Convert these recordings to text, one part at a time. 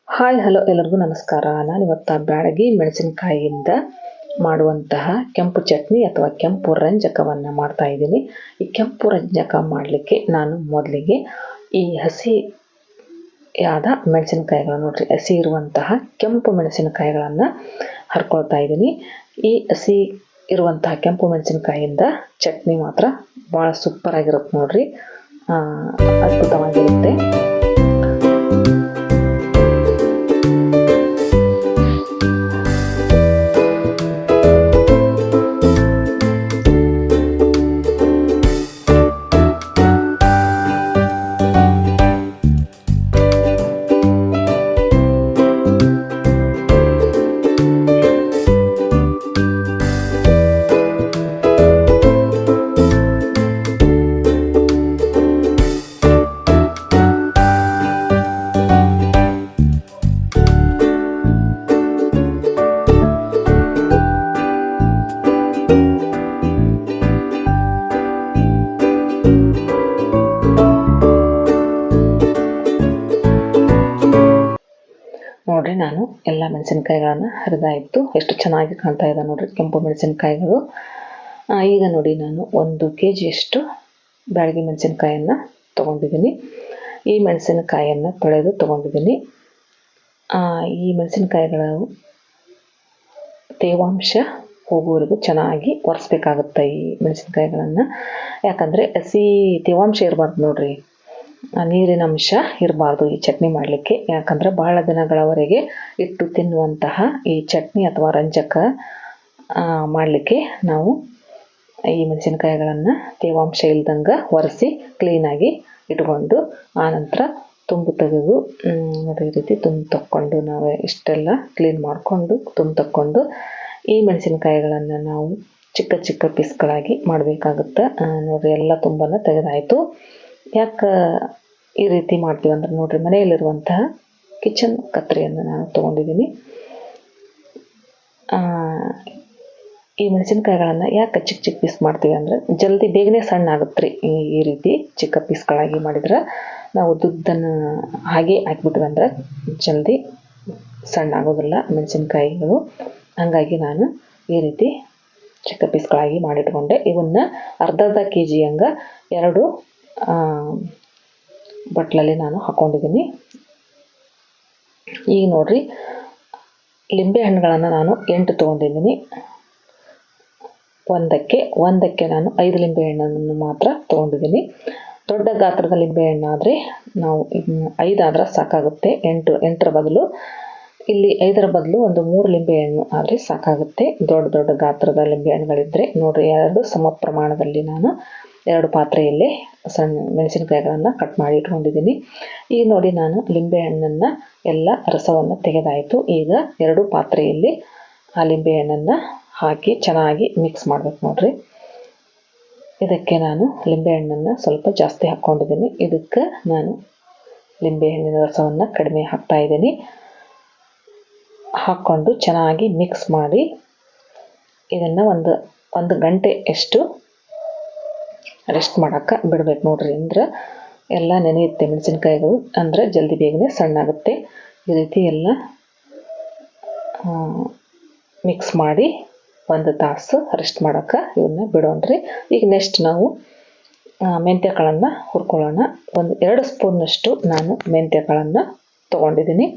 Hi hello ಎಲ್ಲರಿಗೂ ನಮಸ್ಕಾರ. ನಾನಿವತ್ತು ಬ್ಯಾಡಗಿ ಮೆಣಸಿನಕಾಯಿಯಿಂದ ಮಾಡುವಂತಹ ಕೆಂಪು ಚಟ್ನಿ ಅಥವಾ ಕೆಂಪು ರಂಜಕವನ್ನು ಮಾಡ್ತಾ ಇದ್ದೀನಿ. ಈ ಕೆಂಪು ರಂಜಕ ಮಾಡಲಿಕ್ಕೆ ನಾನು ಮೊದಲಿಗೆ ಈ ಹಸಿಯಾದ ಮೆಣಸಿನಕಾಯಿಗಳು ನೋಡ್ರಿ, ಹಸಿ ಇರುವಂತಹ ಕೆಂಪು ಮೆಣಸಿನಕಾಯಿಗಳನ್ನು ಹರ್ಕೊಳ್ತಾ ಇದ್ದೀನಿ. ಈ ಹಸಿ ಇರುವಂತಹ ಕೆಂಪು ಮೆಣಸಿನಕಾಯಿಯಿಂದ ಚಟ್ನಿ ಮಾತ್ರ ಭಾಳ ಸೂಪರ್ ಆಗಿರುತ್ತೆ ನೋಡ್ರಿ, ಅದ್ಭುತವಾಗಿರುತ್ತೆ. ನೋಡ್ರಿ, ನಾನು ಎಲ್ಲ ಮೆಣಸಿನಕಾಯಿಗಳನ್ನು ಹರಿದಾಯಿತು. ಎಷ್ಟು ಚೆನ್ನಾಗಿ ಕಾಣ್ತಾ ಇದೆ ನೋಡ್ರಿ ಕೆಂಪು ಮೆಣಸಿನಕಾಯಿಗಳು. ಈಗ ನೋಡಿ, ನಾನು 1 kg ಬ್ಯಾಡಗಿ ಮೆಣಸಿನಕಾಯನ್ನು ತೊಗೊಂಡಿದ್ದೀನಿ. ಈ ಮೆಣಸಿನಕಾಯಿಯನ್ನು ತೊಳೆದು ತೊಗೊಂಡಿದ್ದೀನಿ. ಈ ಮೆಣಸಿನಕಾಯಿಗಳು ತೇವಾಂಶ ಹೋಗುವವರೆಗೂ ಚೆನ್ನಾಗಿ ಒರೆಸ್ಬೇಕಾಗುತ್ತೆ ಈ ಮೆಣಸಿನಕಾಯಿಗಳನ್ನು. ಯಾಕಂದರೆ ಹಸಿ ತೇವಾಂಶ ಇರಬಾರ್ದು ನೋಡ್ರಿ, ನೀರಿನ ಅಂಶ ಇರಬಾರ್ದು ಈ ಚಟ್ನಿ ಮಾಡಲಿಕ್ಕೆ. ಯಾಕಂದರೆ ಭಾಳ ದಿನಗಳವರೆಗೆ ಇಟ್ಟು ತಿನ್ನುವಂತಹ ಈ ಚಟ್ನಿ ಅಥವಾ ರಂಜಕ ಮಾಡಲಿಕ್ಕೆ ನಾವು ಈ ಮೆಣಸಿನಕಾಯಿಗಳನ್ನು ತೇವಾಂಶ ಇಲ್ದಂಗೆ ಒರೆಸಿ ಕ್ಲೀನಾಗಿ ಇಟ್ಕೊಂಡು ಆನಂತರ ತುಂಬು ತೆಗೆದು ಈ ರೀತಿ ತುಂಬು ತಕ್ಕೊಂಡು ನಾವು ಇಷ್ಟೆಲ್ಲ ಕ್ಲೀನ್ ಮಾಡಿಕೊಂಡು ತುಂಬು ತಕ್ಕೊಂಡು ಈ ಮೆಣಸಿನಕಾಯಿಗಳನ್ನು ನಾವು ಚಿಕ್ಕ ಚಿಕ್ಕ ಪೀಸ್ಗಳಾಗಿ ಮಾಡಬೇಕಾಗುತ್ತೆ. ನೋಡಿರಿ, ಎಲ್ಲ ತುಂಬನ್ನು ತೆಗೆದಾಯಿತು. ಯಾಕೆ ಈ ರೀತಿ ಮಾಡ್ತೀವಿ ಅಂದ್ರೆ ನೋಡಿರಿ, ಮನೆಯಲ್ಲಿರುವಂತಹ ಕಿಚನ್ ಕತ್ತರಿಯನ್ನು ನಾನು ತೊಗೊಂಡಿದ್ದೀನಿ. ಈ ಮೆಣಸಿನಕಾಯಿಗಳನ್ನು ಯಾಕೆ ಚಿಕ್ಕ ಚಿಕ್ಕ ಪೀಸ್ ಮಾಡ್ತೀವಿ ಅಂದರೆ ಜಲ್ದಿ ಬೇಗನೆ ಸಣ್ಣ ಆಗುತ್ತೆ ರೀ. ಈ ರೀತಿ ಚಿಕ್ಕ ಪೀಸ್ಗಳಾಗಿ ಮಾಡಿದ್ರೆ ನಾವು ದುಡ್ಡನ್ನು ಹಾಗೆ ಹಾಕ್ಬಿಟ್ವಿ ಅಂದ್ರೆ ಜಲ್ದಿ ಸಣ್ಣ ಆಗೋದಿಲ್ಲ ಮೆಣಸಿನಕಾಯಿಗಳು. ಹಾಗಾಗಿ ನಾನು ಈ ರೀತಿ ಚಿಕ್ಕ ಪೀಸ್ಗಳಾಗಿ ಮಾಡಿಟ್ಕೊಂಡೆ. ಇವನ್ನ ಅರ್ಧ kg ಹಂಗೆ 2 ಬಟ್ಲಲ್ಲಿ ನಾನು ಹಾಕ್ಕೊಂಡಿದ್ದೀನಿ. ಈಗ ನೋಡ್ರಿ, ಲಿಂಬೆ ಹಣ್ಣುಗಳನ್ನು ನಾನು 8 ತೊಗೊಂಡಿದ್ದೀನಿ. ಒಂದಕ್ಕೆ ನಾನು 5 ಲಿಂಬೆ ಹಣ್ಣನ್ನು ಮಾತ್ರ ತೊಗೊಂಡಿದ್ದೀನಿ. ದೊಡ್ಡ ಗಾತ್ರದ ಲಿಂಬೆ ಹಣ್ಣಾದರೆ ನಾವು 5 ಆದ್ರೆ ಸಾಕಾಗುತ್ತೆ. 8ರ ಬದಲು ಇಲ್ಲಿ 5ರ ಬದಲು ಒಂದು 3 ಲಿಂಬೆ ಹಣ್ಣು ಆದರೆ ಸಾಕಾಗುತ್ತೆ. ದೊಡ್ಡ ಗಾತ್ರದ ಲಿಂಬೆ ಹಣ್ಣುಗಳಿದ್ದರೆ ನೋಡಿರಿ, 2 ಸಮ ಪ್ರಮಾಣದಲ್ಲಿ ನಾನು 2 ಪಾತ್ರೆಯಲ್ಲಿ ಸಣ್ಣ ಮೆಣಸಿನಕಾಯಿಗಳನ್ನು ಕಟ್ ಮಾಡಿ ಇಟ್ಕೊಂಡಿದ್ದೀನಿ. ಈಗ ನೋಡಿ, ನಾನು ಲಿಂಬೆ ಹಣ್ಣನ್ನು ಎಲ್ಲ ರಸವನ್ನು ತೆಗೆದಾಯಿತು. ಈಗ 2 ಪಾತ್ರೆಯಲ್ಲಿ ಆ ಲಿಂಬೆ ಹಣ್ಣನ್ನು ಹಾಕಿ ಚೆನ್ನಾಗಿ ಮಿಕ್ಸ್ ಮಾಡಬೇಕು ನೋಡ್ರಿ. ಇದಕ್ಕೆ ನಾನು ಲಿಂಬೆ ಹಣ್ಣನ್ನು ಸ್ವಲ್ಪ ಜಾಸ್ತಿ ಹಾಕ್ಕೊಂಡಿದ್ದೀನಿ. ಇದಕ್ಕೆ ನಾನು ಲಿಂಬೆ ಹಣ್ಣಿನ ರಸವನ್ನು ಕಡಿಮೆ ಹಾಕ್ತಾ ಇದ್ದೀನಿ. ಹಾಕ್ಕೊಂಡು ಚೆನ್ನಾಗಿ ಮಿಕ್ಸ್ ಮಾಡಿ ಇದನ್ನು ಒಂದು ಗಂಟೆ ರೆಸ್ಟ್ ಮಾಡೋಕ್ಕೆ ಬಿಡ್ಬೇಕು ನೋಡ್ರಿ. ಅಂದ್ರೆ ಎಲ್ಲ ನೆನೆಯುತ್ತೆ ಮೆಣಸಿನಕಾಯಿಗಳು, ಅಂದರೆ ಜಲ್ದಿ ಬೇಗನೆ ಸಣ್ಣ ಆಗುತ್ತೆ. ಈ ರೀತಿ ಎಲ್ಲ ಮಿಕ್ಸ್ ಮಾಡಿ 1 ತಾಸು ರೆಸ್ಟ್ ಮಾಡೋಕ್ಕೆ ಇವನ್ನ ಬಿಡೋಣ್ರಿ. ಈಗ ನೆಕ್ಸ್ಟ್ ನಾವು ಮೆಂತ್ಯ ಕಾಳನ್ನು ಹುರ್ಕೊಳ್ಳೋಣ. 2 ಸ್ಪೂನ್ನಷ್ಟು ನಾನು ಮೆಂತ್ಯ ಕಾಳನ್ನು ತೊಗೊಂಡಿದ್ದೀನಿ.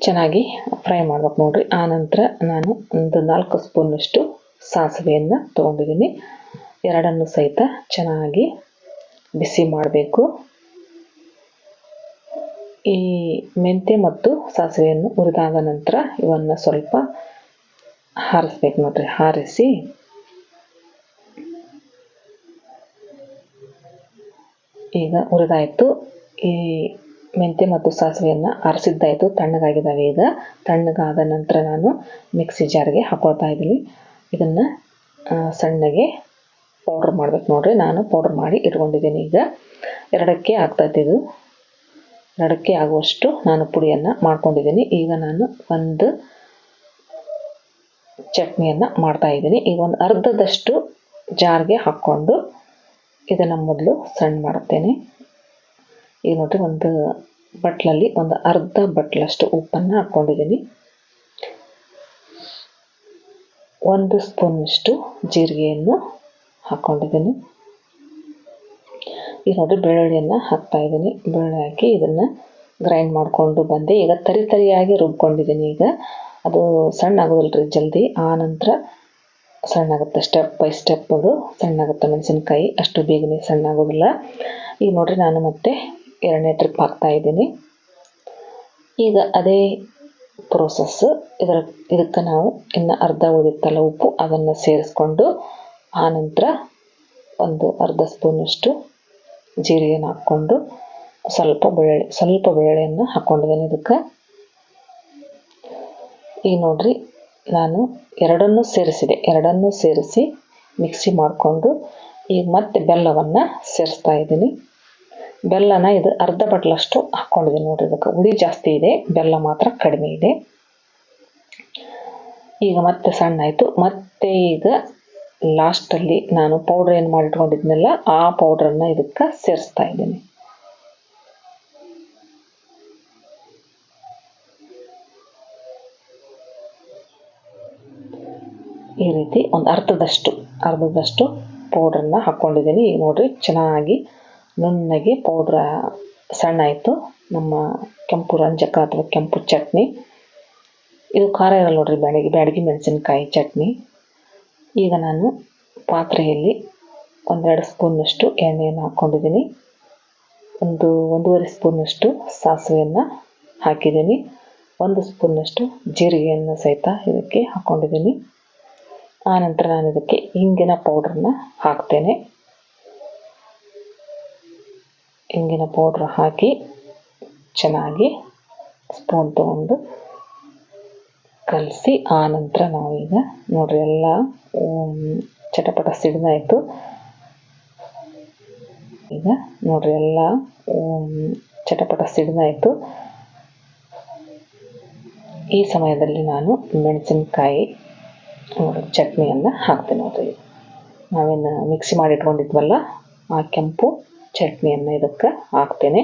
ಚೆನ್ನಾಗಿ ಫ್ರೈ ಮಾಡ್ಬೇಕು ನೋಡ್ರಿ. ಆನಂತರ ನಾನು 4 ಸ್ಪೂನ್ನಷ್ಟು ಸಾಸಿವೆಯನ್ನು ತೊಗೊಂಡಿದ್ದೀನಿ. ಎರಡನ್ನು ಸಹಿತ ಚೆನ್ನಾಗಿ ಬಿಸಿ ಮಾಡಬೇಕು. ಈ ಮೆಂತ್ಯ ಮತ್ತು ಸಾಸಿವೆಯನ್ನು ಹುರಿದಾದ ನಂತರ ಇವನ್ನು ಸ್ವಲ್ಪ ಹಾರಿಸ್ಬೇಕು ನೋಡ್ರಿ. ಹಾರಿಸಿ ಈಗ ಹುರಿದಾಯಿತು. ಈ ಮೆಂತ್ಯ ಮತ್ತು ಸಾಸಿವೆಯನ್ನು ಆರಿಸಿದ್ದಾಯಿತು, ತಣ್ಣಗಾಗಿದ್ದಾವೆ. ಈಗ ತಣ್ಣಗಾದ ನಂತರ ನಾನು ಮಿಕ್ಸಿ ಜಾರ್ಗೆ ಹಾಕೊಳ್ತಾ ಇದ್ದೀನಿ. ಇದನ್ನು ಸಣ್ಣಗೆ ಪೌಡ್ರ್ ಮಾಡ್ಬೇಕು ನೋಡ್ರಿ. ನಾನು ಪೌಡ್ರ್ ಮಾಡಿ ಇಟ್ಕೊಂಡಿದ್ದೀನಿ. ಈಗ 2ಕ್ಕೆ ಆಗ್ತೈತೆ ಇದು. 2ಕ್ಕೆ ಆಗುವಷ್ಟು ನಾನು ಪುಡಿಯನ್ನು ಮಾಡ್ಕೊಂಡಿದ್ದೀನಿ. ಈಗ ನಾನು ಒಂದು ಚಟ್ನಿಯನ್ನು ಮಾಡ್ತಾ ಇದ್ದೀನಿ. ಈಗ ಒಂದು ಅರ್ಧದಷ್ಟು ಜಾರ್ಗೆ ಹಾಕ್ಕೊಂಡು ಇದನ್ನು ಮೊದಲು ಸಣ್ಣ ಮಾಡುತ್ತೇನೆ. ಈಗ ನೋಡಿರಿ, ಒಂದು ಬಟ್ಲಲ್ಲಿ ಒಂದು ಅರ್ಧ ಬಟ್ಲಷ್ಟು ಉಪ್ಪನ್ನು ಹಾಕ್ಕೊಂಡಿದ್ದೀನಿ. 1 ಸ್ಪೂನಷ್ಟು ಜೀರಿಗೆಯನ್ನು ಹಾಕ್ಕೊಂಡಿದ್ದೀನಿ. ಈಗ ನೋಡಿ ಬೆಳ್ಳುಳ್ಳಿಯನ್ನು ಹಾಕ್ತಾ ಇದ್ದೀನಿ. ಬೆಳ್ಳುಳ್ಳಿ ಹಾಕಿ ಇದನ್ನು ಗ್ರೈಂಡ್ ಮಾಡಿಕೊಂಡು ಬಂದೆ. ಈಗ ತರಿಯಾಗಿ ರುಬ್ಕೊಂಡಿದ್ದೀನಿ. ಈಗ ಅದು ಸಣ್ಣ ಆಗೋದಿಲ್ಲ ರೀ ಜಲ್ದಿ, ಆ ನಂತರ ಸಣ್ಣ ಆಗುತ್ತೆ. ಸ್ಟೆಪ್ ಬೈ ಸ್ಟೆಪ್ ಅದು ಸಣ್ಣ ಆಗುತ್ತೆ. ಮೆಣಸಿನ್ಕಾಯಿ ಅಷ್ಟು ಬೇಗನೆ ಸಣ್ಣ ಆಗೋದಿಲ್ಲ. ಈಗ ನೋಡಿರಿ ನಾನು ಮತ್ತೆ 2ನೇ ಟ್ರಿಪ್ ಹಾಕ್ತಾ ಇದ್ದೀನಿ. ಈಗ ಅದೇ ಪ್ರೋಸೆಸ್ ಇದಕ್ಕೆ ನಾವು ಇನ್ನು ಅರ್ಧ ಉಳಿದಿತ್ತಲ್ಲ ಉಪ್ಪು, ಅದನ್ನು ಸೇರಿಸ್ಕೊಂಡು ಆನಂತರ ಒಂದು ಅರ್ಧ ಸ್ಪೂನಷ್ಟು ಜೀರಿಗೆನ ಹಾಕ್ಕೊಂಡು ಸ್ವಲ್ಪ ಬೆಳ್ಳುಳ್ಳಿಯನ್ನು ಹಾಕ್ಕೊಂಡಿದ್ದೀನಿ ಇದಕ್ಕೆ. ಈಗ ನೋಡ್ರಿ ನಾನು ಎರಡನ್ನೂ ಸೇರಿಸಿ ಮಿಕ್ಸಿ ಮಾಡಿಕೊಂಡು ಈಗ ಮತ್ತೆ ಬೆಲ್ಲವನ್ನು ಸೇರಿಸ್ತಾ ಇದ್ದೀನಿ. ಬೆಲ್ಲನ ಇದು ಅರ್ಧ ಬಟ್ಲಷ್ಟು ಹಾಕ್ಕೊಂಡಿದ್ದೀನಿ ನೋಡ್ರಿ. ಇದಕ್ಕೆ ಹುಳಿ ಜಾಸ್ತಿ ಇದೆ, ಬೆಲ್ಲ ಮಾತ್ರ ಕಡಿಮೆ ಇದೆ. ಈಗ ಮತ್ತೆ ಸಣ್ಣ ಆಯಿತು. ಮತ್ತೆ ಈಗ ಲಾಸ್ಟಲ್ಲಿ ನಾನು ಪೌಡ್ರ್ ಏನು ಮಾಡಿಟ್ಕೊಂಡಿದ್ನಲ್ಲ ಆ ಪೌಡ್ರನ್ನು ಇದಕ್ಕೆ ಸೇರಿಸ್ತಾ ಇದ್ದೀನಿ. ಈ ರೀತಿ ಒಂದು ಅರ್ಧದಷ್ಟು ಪೌಡ್ರನ್ನು ಹಾಕ್ಕೊಂಡಿದ್ದೀನಿ. ಈಗ ನೋಡಿರಿ ಚೆನ್ನಾಗಿ ನುಣ್ಣಗೆ ಪೌಡ್ರ ಸಣ್ಣ ಆಯಿತು. ನಮ್ಮ ಕೆಂಪು ರಂಜಕ ಅಥವಾ ಕೆಂಪು ಚಟ್ನಿ, ಇದು ಖಾರ ಇರಲ್ಲ ನೋಡ್ರಿ, ಬ್ಯಾಡಗಿ ಮೆಣಸಿನ್ಕಾಯಿ ಚಟ್ನಿ. ಈಗ ನಾನು ಪಾತ್ರೆಯಲ್ಲಿ 1-2 ಸ್ಪೂನಷ್ಟು ಎಣ್ಣೆಯನ್ನು ಹಾಕ್ಕೊಂಡಿದ್ದೀನಿ. 1-1.5 ಸ್ಪೂನಷ್ಟು ಸಾಸಿವೆಯನ್ನು ಹಾಕಿದ್ದೀನಿ. 1 ಸ್ಪೂನಷ್ಟು ಜೀರಿಗೆಯನ್ನು ಸಹಿತ ಇದಕ್ಕೆ ಹಾಕ್ಕೊಂಡಿದ್ದೀನಿ. ಆನಂತರ ನಾನು ಇದಕ್ಕೆ ಇಂಗಿನ ಪೌಡ್ರನ್ನ ಹಾಕ್ತೇನೆ. ಇಂಗಿನ ಪೌಡ್ರ್ ಹಾಕಿ ಚೆನ್ನಾಗಿ ಸ್ಪೂನ್ ತಗೊಂಡು ಕಲಸಿ ಆನಂತರ ನಾವೀಗ ನೋಡ್ರಿ ಎಲ್ಲ ಚಟಪಟ ಸಿಡಿದಾಯಿತು. ಈಗ ನೋಡ್ರಿ ಎಲ್ಲ ಚಟಪಟ ಸಿಡಿದಾಯಿತು. ಈ ಸಮಯದಲ್ಲಿ ನಾನು ಮೆಣಸಿನ್ಕಾಯಿ ಚಟ್ನಿಯನ್ನು ಹಾಕ್ತೇನೆ ನೋಡ್ರಿ. ನಾವೇನು ಮಿಕ್ಸಿ ಮಾಡಿ ಇಟ್ಕೊಂಡಿದ್ವಲ್ಲ ಆ ಕೆಂಪು ಚಟ್ನಿಯನ್ನು ಇದಕ್ಕೆ ಹಾಕ್ತೇನೆ.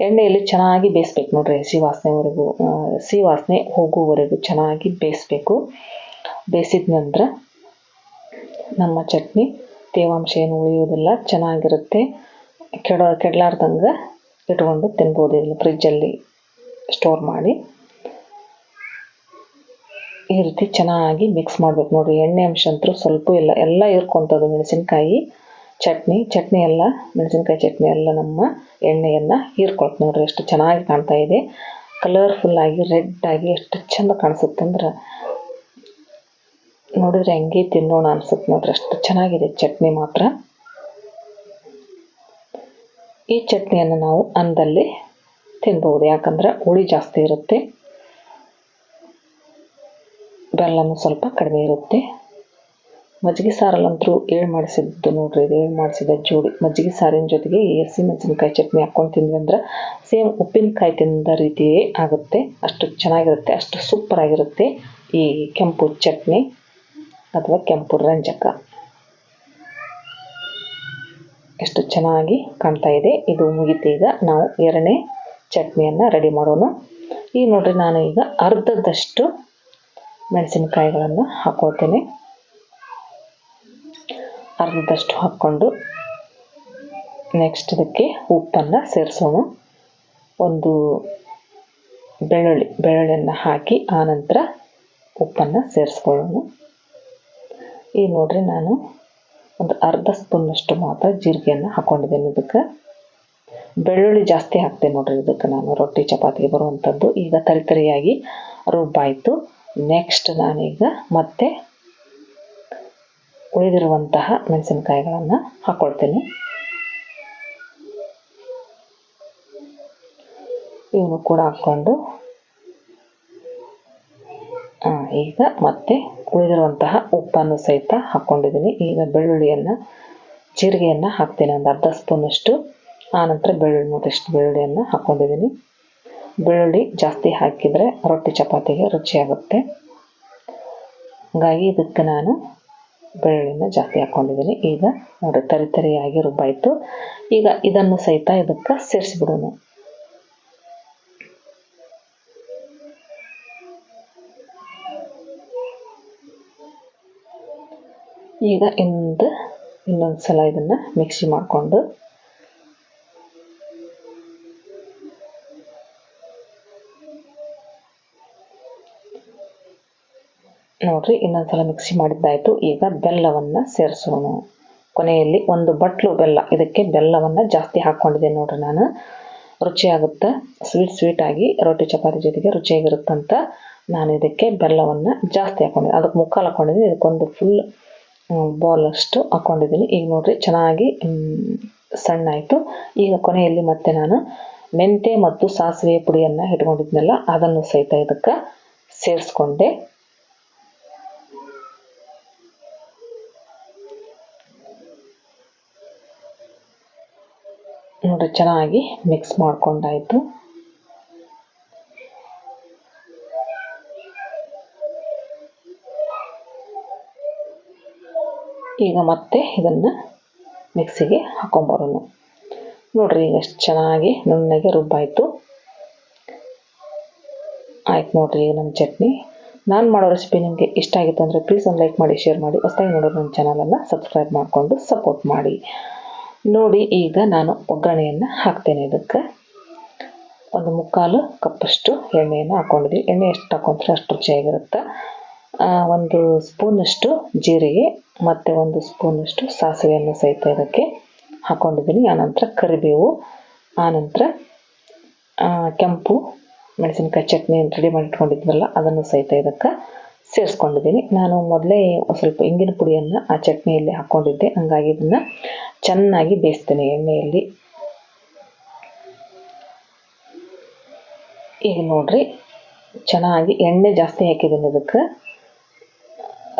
ಎಣ್ಣೆಯಲ್ಲಿ ಚೆನ್ನಾಗಿ ಬೇಯಿಸ್ಬೇಕು ನೋಡ್ರಿ. ಹಸಿ ವಾಸನೆ ಹೋಗುವವರೆಗೂ ಚೆನ್ನಾಗಿ ಬೇಯಿಸ್ಬೇಕು. ಬೇಯಿಸಿದ ನಂತರ ನಮ್ಮ ಚಟ್ನಿ ತೇವಾಂಶ ಏನು ಉಳಿಯೋದಿಲ್ಲ, ಚೆನ್ನಾಗಿರುತ್ತೆ. ಕೆಡಲಾರ್ದಂಗೆ ಇಟ್ಕೊಂಡು ತಿನ್ಬೋದು. ಇದನ್ನು ಫ್ರಿಜ್ಜಲ್ಲಿ ಸ್ಟೋರ್ ಮಾಡಿ ಈ ರೀತಿ ಚೆನ್ನಾಗಿ ಮಿಕ್ಸ್ ಮಾಡ್ಬೇಕು ನೋಡ್ರಿ. ಎಣ್ಣೆ ಅಂಶ ಅಂತೂ ಸ್ವಲ್ಪ ಇಲ್ಲ, ಎಲ್ಲ ಹೀರ್ಕೊಂತದ್ದು ಮೆಣಸಿನ್ಕಾಯಿ ಚಟ್ನಿ ಎಲ್ಲ, ಮೆಣಸಿನ್ಕಾಯಿ ಚಟ್ನಿ ಎಲ್ಲ ನಮ್ಮ ಎಣ್ಣೆಯನ್ನು ಹೀರ್ಕೊಳ್ತು ನೋಡ್ರಿ. ಎಷ್ಟು ಚೆನ್ನಾಗಿ ಕಾಣ್ತಾ ಇದೆ, ಕಲರ್ಫುಲ್ಲಾಗಿ ರೆಡ್ಡಾಗಿ ಎಷ್ಟು ಚೆಂದ ಕಾಣಿಸುತ್ತಂದ್ರೆ ನೋಡಿದ್ರೆ ಹಂಗೆ ತಿನ್ನೋಣ ಅನ್ಸುತ್ತೆ ನೋಡ್ರಿ. ಅಷ್ಟು ಚೆನ್ನಾಗಿದೆ ಚಟ್ನಿ ಮಾತ್ರ. ಈ ಚಟ್ನಿಯನ್ನು ನಾವು ಅನ್ನದಲ್ಲಿ ತಿನ್ಬಹುದು, ಯಾಕಂದ್ರೆ ಹುಳಿ ಜಾಸ್ತಿ ಇರುತ್ತೆ, ಬೆಲ್ಲನೂ ಸ್ವಲ್ಪ ಕಡಿಮೆ ಇರುತ್ತೆ. ಮಜ್ಜಿಗೆ ಸಾರಲ್ಲಂತೂ ಮಾಡಿಸಿದ್ದು ನೋಡ್ರಿ. ಇದು ಮಾಡಿಸಿದ ಜೋಡಿ ಮಜ್ಜಿಗೆ ಸಾರಿನ ಜೊತೆಗೆ ಈ ಹಸಿಮೆಣಸಿನ್ಕಾಯಿ ಚಟ್ನಿ ಹಾಕ್ಕೊಂಡು ತಿಂದ್ವಿ ಅಂದ್ರೆ ಸೇಮ್ ಉಪ್ಪಿನಕಾಯಿ ತಿಂದ ರೀತಿಯೇ ಆಗುತ್ತೆ. ಅಷ್ಟು ಚೆನ್ನಾಗಿರುತ್ತೆ, ಅಷ್ಟು ಸೂಪರಾಗಿರುತ್ತೆ ಈ ಕೆಂಪು ಚಟ್ನಿ ಅಥವಾ ಕೆಂಪು ರಂಜಕ. ಎಷ್ಟು ಚೆನ್ನಾಗಿ ಕಾಣ್ತಾ ಇದೆ. ಇದು ಮುಗಿತು. ಈಗ ನಾವು 2ನೇ ಚಟ್ನಿಯನ್ನು ರೆಡಿ ಮಾಡೋಣ. ಈಗ ನೋಡ್ರಿ ನಾನು ಈಗ ಅರ್ಧದಷ್ಟು ಮೆಣಸಿನ್ಕಾಯಿಗಳನ್ನು ಹಾಕ್ಕೊಳ್ತೇನೆ. ಅರ್ಧದಷ್ಟು ಹಾಕ್ಕೊಂಡು ನೆಕ್ಸ್ಟ್ ಇದಕ್ಕೆ ಉಪ್ಪನ್ನು ಸೇರಿಸೋಣ. ಒಂದು ಬೆಳ್ಳುಳ್ಳಿಯನ್ನು ಹಾಕಿ ಆನಂತರ ಉಪ್ಪನ್ನು ಸೇರಿಸ್ಕೊಳ್ಳೋಣ. ಈಗ ನೋಡ್ರಿ ನಾನು ಒಂದು ಅರ್ಧ ಸ್ಪೂನಷ್ಟು ಮಾತ್ರ ಜೀರಿಗೆಯನ್ನು ಹಾಕ್ಕೊಂಡಿದ್ದೇನೆ. ಇದಕ್ಕೆ ಬೆಳ್ಳುಳ್ಳಿ ಜಾಸ್ತಿ ಹಾಕ್ತೇನೆ ನೋಡ್ರಿ. ಇದಕ್ಕೆ ನಾನು ರೊಟ್ಟಿ ಚಪಾತಿಗೆ ಬರುವಂಥದ್ದು. ಈಗ ತರಿಯಾಗಿ ರುಬ್ಬಾಯಿತು. ನೆಕ್ಸ್ಟ್ ನಾನೀಗ ಮತ್ತೆ ಉಳಿದಿರುವಂತಹ ಮೆಣಸಿನ್ಕಾಯಿಗಳನ್ನು ಹಾಕ್ಕೊಳ್ತೇನೆ. ಇವನು ಕೂಡ ಹಾಕ್ಕೊಂಡು ಈಗ ಮತ್ತೆ ಉಳಿದಿರುವಂತಹ ಉಪ್ಪನ್ನು ಸಹಿತ ಹಾಕ್ಕೊಂಡಿದ್ದೀನಿ. ಈಗ ಜೀರಿಗೆಯನ್ನು ಹಾಕ್ತೇನೆ, ಒಂದು ಅರ್ಧ ಸ್ಪೂನಷ್ಟು. ಆನಂತರ ಬೆಳ್ಳುಳ್ಳಿಯನ್ನು ಹಾಕ್ಕೊಂಡಿದ್ದೀನಿ. ಬೆಳ್ಳುಳ್ಳಿ ಜಾಸ್ತಿ ಹಾಕಿದರೆ ರೊಟ್ಟಿ ಚಪಾತಿಗೆ ರುಚಿಯಾಗುತ್ತೆ. ಹಾಗಾಗಿ ಇದಕ್ಕೆ ನಾನು ಬೆಳ್ಳುಳ್ಳಿನ ಜಾಸ್ತಿ ಹಾಕ್ಕೊಂಡಿದ್ದೀನಿ. ಈಗ ನೋಡಿ ತರಿಯಾಗಿ ರುಬ್ಬಾಯಿತು. ಈಗ ಇದನ್ನು ಸಹಿತ ಇದಕ್ಕೆ ಸೇರಿಸಿಬಿಡೋಣ. ಈಗ ಇನ್ನೊಂದು ಸಲ ಇದನ್ನು ಮಿಕ್ಸಿ ಮಾಡಿಕೊಂಡು ನೋಡ್ರಿ, ಇನ್ನೊಂದು ಸಲ ಮಿಕ್ಸಿ ಮಾಡಿದ್ದಾಯಿತು. ಈಗ ಬೆಲ್ಲವನ್ನು ಸೇರಿಸೋಣ. ಕೊನೆಯಲ್ಲಿ 1 ಬಟ್ಲು ಬೆಲ್ಲ, ಇದಕ್ಕೆ ಬೆಲ್ಲವನ್ನು ಜಾಸ್ತಿ ಹಾಕ್ಕೊಂಡಿದ್ದೇನೆ ನೋಡ್ರಿ. ನಾನು ರುಚಿಯಾಗುತ್ತೆ, ಸ್ವೀಟಾಗಿ ರೊಟ್ಟಿ ಚಪಾತಿ ಜೊತೆಗೆ ರುಚಿಯಾಗಿರುತ್ತಂತ ನಾನು ಇದಕ್ಕೆ ಬೆಲ್ಲವನ್ನು ಜಾಸ್ತಿ ಹಾಕ್ಕೊಂಡಿದ್ದೀನಿ. ಅದಕ್ಕೆ ಮುಕ್ಕಾಲು ಹಾಕ್ಕೊಂಡಿದ್ದೀನಿ, ಇದಕ್ಕೊಂದು ಫುಲ್ ಬೌಲಷ್ಟು ಹಾಕ್ಕೊಂಡಿದ್ದೀನಿ. ಈಗ ನೋಡ್ರಿ ಚೆನ್ನಾಗಿ ಸಣ್ಣ ಆಯಿತು. ಈಗ ಕೊನೆಯಲ್ಲಿ ಮತ್ತೆ ನಾನು ಮೆಂತ್ಯ ಮತ್ತು ಸಾಸಿವೆ ಪುಡಿಯನ್ನು ಇಟ್ಕೊಂಡಿದ್ನಲ್ಲ, ಅದನ್ನು ಸಹಿತ ಇದಕ್ಕೆ ಸೇರಿಸ್ಕೊಂಡೆ. ನೋಡ್ರಿ ಚೆನ್ನಾಗಿ ಮಿಕ್ಸ್ ಮಾಡ್ಕೊಂಡಾಯಿತು. ಈಗ ಮತ್ತೆ ಇದನ್ನು ಮಿಕ್ಸಿಗೆ ಹಾಕೊಂಬರೋಣ. ನೋಡ್ರಿ ಈಗ ಎಷ್ಟು ಚೆನ್ನಾಗಿ ನುಣ್ಣಗೆ ರುಬ್ಬಾಯಿತು. ಆಯ್ತು ನೋಡ್ರಿ, ಈಗ ನಮ್ಮ ಚಟ್ನಿ. ನಾನು ಮಾಡೋ ರೆಸಿಪಿ ನಿಮಗೆ ಇಷ್ಟ ಆಗಿತ್ತು ಅಂದರೆ ಪ್ಲೀಸ್ ಒಂದು ಲೈಕ್ ಮಾಡಿ, ಶೇರ್ ಮಾಡಿ. ಹೊಸದಾಗಿ ನೋಡೋರು ನನ್ನ ಚಾನಲನ್ನು ಸಬ್ಸ್ಕ್ರೈಬ್ ಮಾಡಿಕೊಂಡು ಸಪೋರ್ಟ್ ಮಾಡಿ. ನೋಡಿ, ಈಗ ನಾನು ಒಗ್ಗರಣೆಯನ್ನು ಹಾಕ್ತೇನೆ. ಇದಕ್ಕೆ 1/4 ಕಪ್ಪಷ್ಟು ಎಣ್ಣೆಯನ್ನು ಹಾಕ್ಕೊಂಡಿದ್ವಿ. ಎಣ್ಣೆ ಎಷ್ಟು ಹಾಕೊಂಡ್ರೆ ಅಷ್ಟು ರುಚಿಯಾಗಿರುತ್ತೆ. 1 ಸ್ಪೂನಷ್ಟು ಜೀರಿಗೆ ಮತ್ತು 1 ಸ್ಪೂನಷ್ಟು ಸಾಸಿವೆಯನ್ನು ಸಹಿತ ಇದಕ್ಕೆ ಹಾಕ್ಕೊಂಡಿದ್ದೀನಿ. ಆನಂತರ ಕರಿಬೇವು, ಆನಂತರ ಕೆಂಪು ಮೆಣಸಿನಕಾಯಿ ಚಟ್ನಿ ರೆಡಿ ಮಾಡಿ ಇಟ್ಕೊಂಡಿದ್ವಲ್ಲ, ಅದನ್ನು ಸಹಿತ ಇದಕ್ಕೆ ಸೇರಿಸ್ಕೊಂಡಿದ್ದೀನಿ. ನಾನು ಮೊದಲೇ ಸ್ವಲ್ಪ ಇಂಗಿನ ಪುಡಿಯನ್ನು ಆ ಚಟ್ನಿಯಲ್ಲಿ ಹಾಕ್ಕೊಂಡಿದ್ದೆ, ಹಂಗಾಗಿ ಇದನ್ನು ಚೆನ್ನಾಗಿ ಬೇಯಿಸ್ತೇನೆ ಎಣ್ಣೆಯಲ್ಲಿ. ಈಗ ನೋಡ್ರಿ ಚೆನ್ನಾಗಿ ಎಣ್ಣೆ ಜಾಸ್ತಿ ಹಾಕಿದ್ದೀನಿ. ಇದಕ್ಕೆ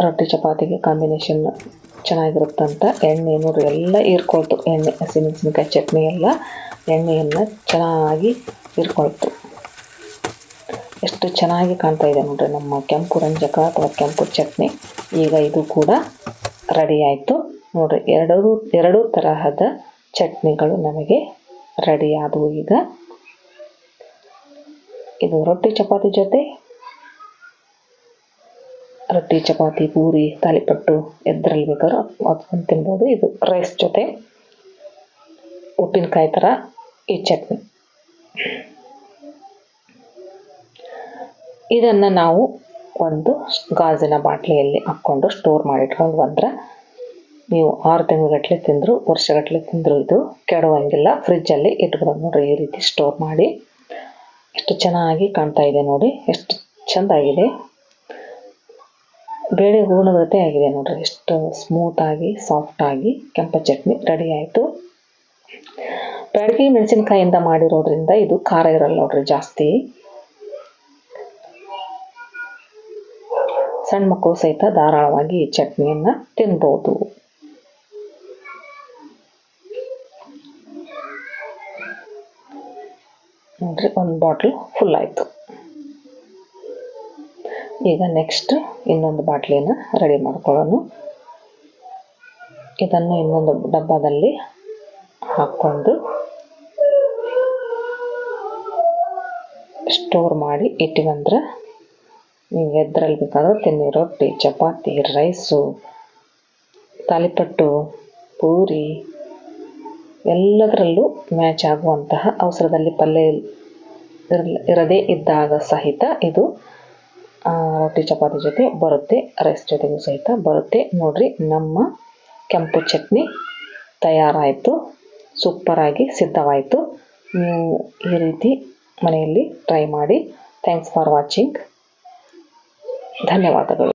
ರೊಟ್ಟಿ ಚಪಾತಿಗೆ ಕಾಂಬಿನೇಷನ್ ಚೆನ್ನಾಗಿರುತ್ತಂತ ಎಣ್ಣೆ ನೋಡ್ರಿ ಎಲ್ಲ ಹೀರ್ಕೊಳ್ತು. ಎಣ್ಣೆ ಹಸಿಮೆಣಸಿನಕಾಯಿ ಚಟ್ನಿ ಎಲ್ಲ ಎಣ್ಣೆಯನ್ನು ಚೆನ್ನಾಗಿ ಹೀರ್ಕೊಳ್ತು. ಎಷ್ಟು ಚೆನ್ನಾಗಿ ಕಾಣ್ತಾ ಇದೆ ನೋಡ್ರಿ ನಮ್ಮ ಕೆಂಪು ರಂಜಕ ಅಥವಾ ಕೆಂಪು ಚಟ್ನಿ. ಈಗ ಇದು ಕೂಡ ರೆಡಿ ಆಯಿತು ನೋಡ್ರಿ. ಎರಡು ತರಹದ ಚಟ್ನಿಗಳು ನಮಗೆ ರೆಡಿ ಆದವು. ಈಗ ಇದು ರೊಟ್ಟಿ ಚಪಾತಿ ಜೊತೆ, ರೊಟ್ಟಿ ಚಪಾತಿ ಪೂರಿ ತಾಲಿಪಟ್ಟು ಎದ್ರಲ್ಲಿ ಬೇಕಾದ್ರೂ ಅದನ್ನು ತಿನ್ಬೋದು. ಇದು ರೈಸ್ ಜೊತೆ ಉಪ್ಪಿನಕಾಯಿ ಥರ ಈ ಚಟ್ನಿ. ಇದನ್ನು ನಾವು ಒಂದು ಗಾಜಿನ ಬಾಟ್ಲಿಯಲ್ಲಿ ಹಾಕ್ಕೊಂಡು ಸ್ಟೋರ್ ಮಾಡಿಟ್ಕೊಂಡು ಬಂದರೆ ನೀವು 6 ತಿಂಗಳಗಟ್ಟಲೆ ತಿಂದರೂ ವರ್ಷಗಟ್ಟಲೆ ತಿಂದರೂ ಇದು ಕೆಡುವಂಗಿಲ್ಲ. ಫ್ರಿಜ್ಜಲ್ಲಿ ಇಟ್ಬಿಡೋದು ನೋಡಿರಿ. ಈ ರೀತಿ ಸ್ಟೋರ್ ಮಾಡಿ ಎಷ್ಟು ಚೆನ್ನಾಗಿ ಕಾಣ್ತಾ ಇದೆ ನೋಡಿ, ಎಷ್ಟು ಚೆಂದಾಗಿದೆ. ಬೇಳೆ ಹೂರ್ಣದ ಜೊತೆ ಆಗಿದೆ ನೋಡಿರಿ, ಎಷ್ಟು ಸ್ಮೂತಾಗಿ ಸಾಫ್ಟಾಗಿ ಕೆಂಪು ಚಟ್ನಿ ರೆಡಿ ಆಯಿತು. ಬ್ಯಾಡಗಿ ಮೆಣಸಿನಕಾಯಿಂದ ಮಾಡಿರೋದ್ರಿಂದ ಇದು ಖಾರ ಇರಲ್ಲ ನೋಡ್ರಿ ಜಾಸ್ತಿ. ಸಣ್ಣ ಮಕ್ಕಳು ಸಹಿತ ಧಾರಾಳವಾಗಿ ಈ ಚಟ್ನಿಯನ್ನು ತಿನ್ಬೋದು. ನೋಡ್ರಿ, 1 ಬಾಟ್ಲು ಫುಲ್ ಆಯಿತು. ಈಗ ನೆಕ್ಸ್ಟ್ ಇನ್ನೊಂದು ಬಾಟ್ಲಿಯನ್ನು ರೆಡಿ ಮಾಡ್ಕೊಳ್ಳೋಣ. ಇದನ್ನು ಇನ್ನೊಂದು ಡಬ್ಬದಲ್ಲಿ ಹಾಕ್ಕೊಂಡು ಸ್ಟೋರ್ ಮಾಡಿ ಇಟ್ಟಿವಂದ್ರೆ ನೀವು ಎದ್ರಲ್ಲಿ ಬೇಕಾದ್ರೆ ತಿನ್ನಿ. ರೊಟ್ಟಿ ಚಪಾತಿ ರೈಸು ತಾಲಿಪಟ್ಟು ಪೂರಿ ಎಲ್ಲದರಲ್ಲೂ ಮ್ಯಾಚ್ ಆಗುವಂತಹ ಅವಸರದಲ್ಲಿ ಪಲ್ಯ ಇರದೇ ಇದ್ದಾಗ ಸಹಿತ ಇದು ರೊಟ್ಟಿ ಚಪಾತಿ ಜೊತೆ ಬರುತ್ತೆ, ರೈಸ್ ಜೊತೆಗೂ ಸಹಿತ ಬರುತ್ತೆ. ನೋಡ್ರಿ, ನಮ್ಮ ಕೆಂಪು ಚಟ್ನಿ ತಯಾರಾಯಿತು, ಸೂಪರಾಗಿ ಸಿದ್ಧವಾಯಿತು. ನೀವು ಈ ರೀತಿ ಮನೆಯಲ್ಲಿ ಟ್ರೈ ಮಾಡಿ. Thanks for watching. ಧನ್ಯವಾದಗಳು.